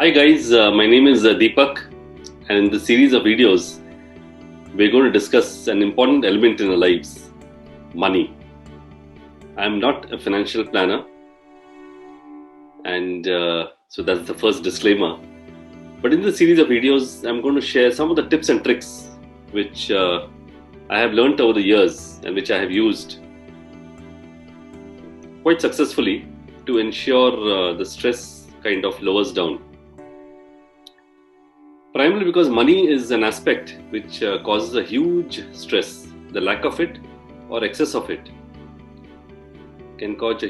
Hi guys, my name is Deepak, and in the series of videos, we're going to discuss an important element in our lives: money. I'm not a financial planner, and so that's the first disclaimer. But in the series of videos, I'm going to share some of the tips and tricks which I have learned over the years and which I have used quite successfully to ensure the stress kind of lowers down. Primarily because money is an aspect which causes a huge stress. The lack of it or excess of it can cause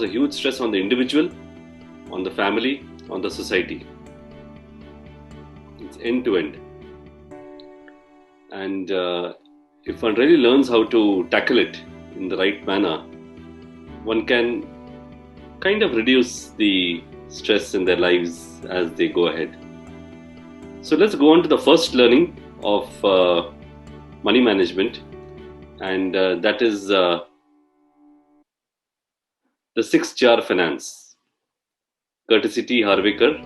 a huge stress on the individual, on the family, on the society. It's end to end. And if one really learns how to tackle it in the right manner, one can kind of reduce the stress in their lives as they go ahead. So let's go on to the first learning of money management, and that is the 6-jar finance. Courtesy T. Harvikar.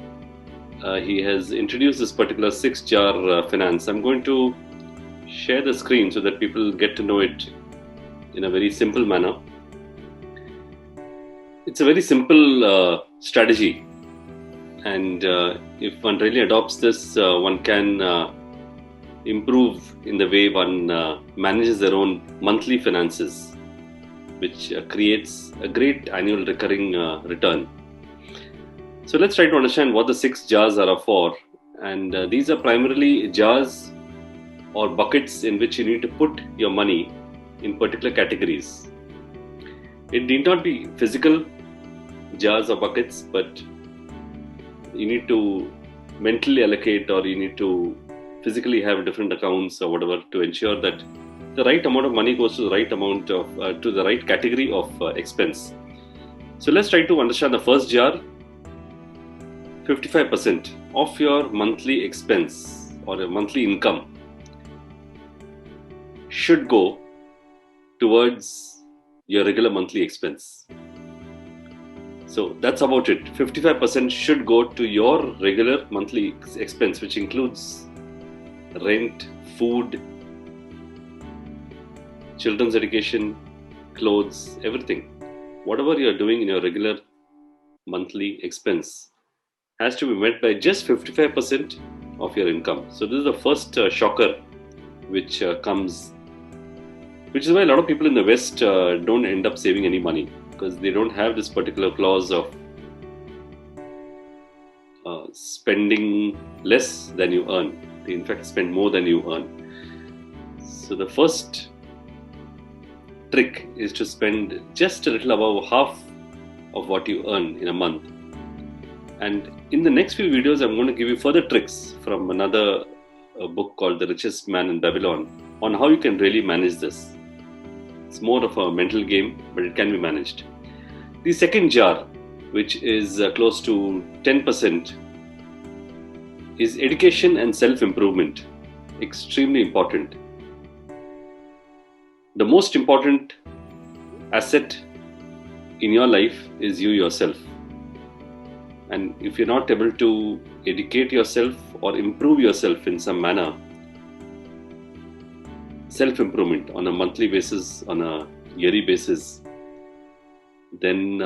He has introduced this particular 6-jar finance. I'm going to share the screen so that people get to know it in a very simple manner. It's a very simple strategy, and if one really adopts this, one can improve in the way one manages their own monthly finances, which creates a great annual recurring return. So let's try to understand what the 6 jars are for. And these are primarily jars or buckets in which you need to put your money in particular categories. It need not be physical jars or buckets, but you need to mentally allocate, or you need to physically have different accounts or whatever to ensure that the right amount of money goes to the right amount of to the right category of expense. So let's try to understand the first jar. 55% of your monthly expense or a monthly income should go towards your regular monthly expense. So that's about it. 55% should go to your regular monthly expense, which includes rent, food, children's education, clothes, everything. Whatever you're doing in your regular monthly expense has to be met by just 55% of your income. So this is the first shocker which comes, which is why a lot of people in the West don't end up saving any money, because they don't have this particular clause of spending less than you earn. They in fact spend more than you earn. So the first trick is to spend just a little above half of what you earn in a month. And in the next few videos, I'm going to give you further tricks from another book called The Richest Man in Babylon on how you can really manage this. It's more of a mental game, but it can be managed. The second jar, which is close to 10%, is education and self-improvement. Extremely important. The most important asset in your life is you yourself. And if you're not able to educate yourself or improve yourself in some manner, self-improvement on a monthly basis, on a yearly basis, then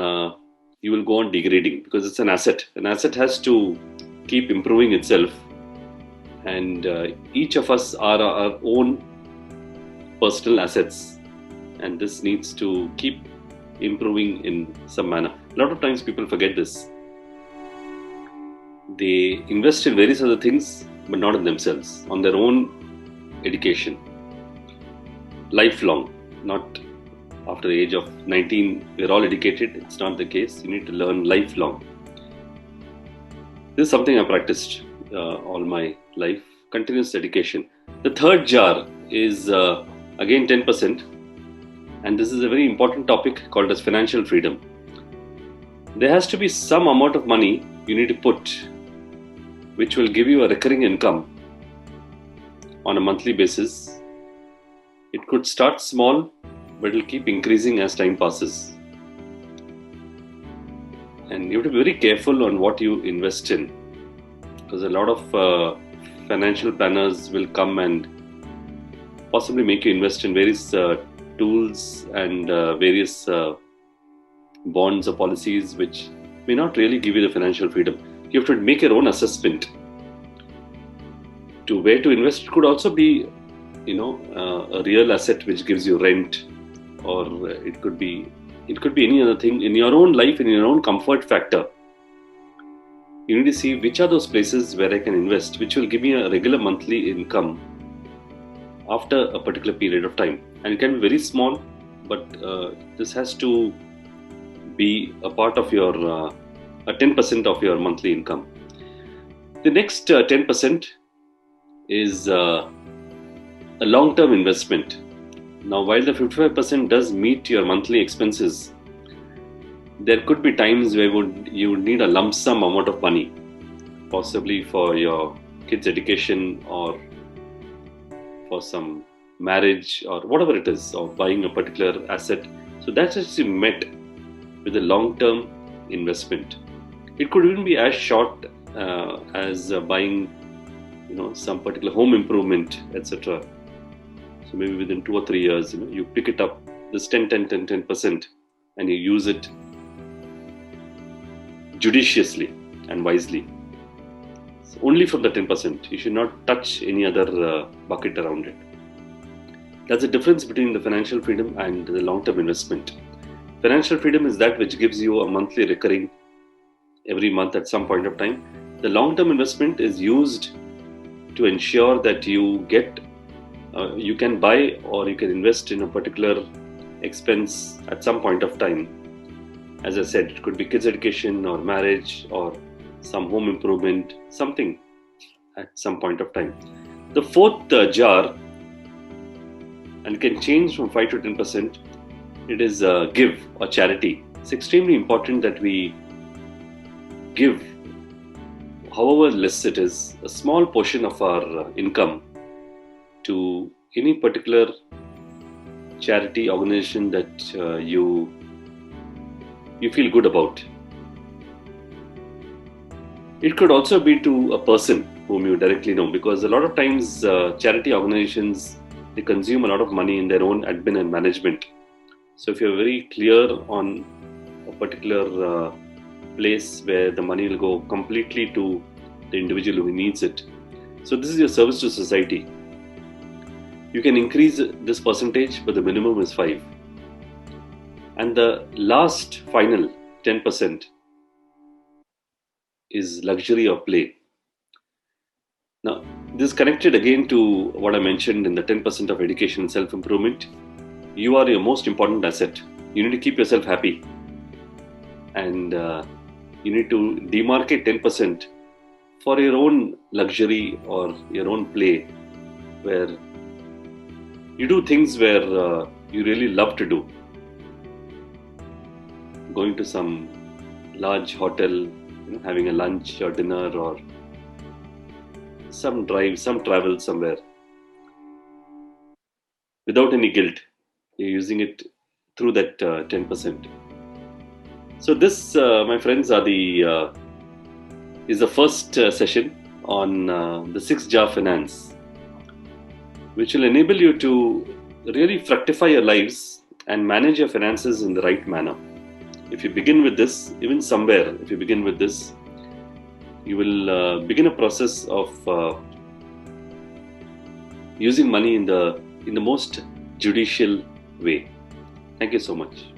you will go on degrading, because it's an asset. An asset has to keep improving itself, and each of us are our own personal assets, and this needs to keep improving in some manner. A lot of times people forget this. They invest in various other things, but not in themselves, on their own education. Lifelong, not after the age of 19, we're all educated. It's not the case. You need to learn lifelong. This is something I practiced all my life, continuous education. The third jar is again 10%, and this is a very important topic called as financial freedom. There has to be some amount of money you need to put, which will give you a recurring income on a monthly basis. It could start small, but it will keep increasing as time passes. And you have to be very careful on what you invest in. because a lot of financial planners will come and possibly make you invest in various tools and various bonds or policies which may not really give you the financial freedom. You have to make your own assessment to where to invest. It could also be, a real asset which gives you rent, or it could be any other thing in your own life, in your own comfort factor. You need to see which are those places where I can invest, which will give me a regular monthly income after a particular period of time. And it can be very small, but this has to be a part of your, a 10% of your monthly income. The next 10% is a long-term investment. Now, while the 55% does meet your monthly expenses, there could be times where you would need a lump sum amount of money, possibly for your kids' education or for some marriage or whatever it is, or buying a particular asset. So that's actually met with a long-term investment. It could even be as short as buying, some particular home improvement, etc. So maybe within 2 or 3 years, you pick it up, this 10%, and you use it judiciously and wisely. So only from the 10%. You should not touch any other bucket around it. That's the difference between the financial freedom and the long-term investment. Financial freedom is that which gives you a monthly recurring every month at some point of time. The long-term investment is used to ensure that you get, you can buy or you can invest in a particular expense at some point of time. As I said, it could be kids' education or marriage or some home improvement, something at some point of time. The fourth jar, and it can change from 5 to 10%, it is give or charity. It's extremely important that we give, however less it is, a small portion of our income to any particular charity organization that you feel good about. It could also be to a person whom you directly know, because a lot of times charity organizations, they consume a lot of money in their own admin and management. So if you're very clear on a particular place where the money will go completely to the individual who needs it, so this is your service to society. You can increase this percentage, but the minimum is 5. And the last final 10% is luxury or play. Now, this is connected again to what I mentioned in the 10% of education and self-improvement. You are your most important asset. You need to keep yourself happy. And you need to demarcate 10% for your own luxury or your own play, where you do things where you really love to do. Going to some large hotel, having a lunch or dinner, or some drive, some travel somewhere without any guilt. You're using it through that 10%. So this, my friends, is the first session on the 6-jar finance, which will enable you to really fructify your lives and manage your finances in the right manner. If you begin with this, even somewhere, if you begin with this, you will begin a process of using money in the most judicial way. Thank you so much.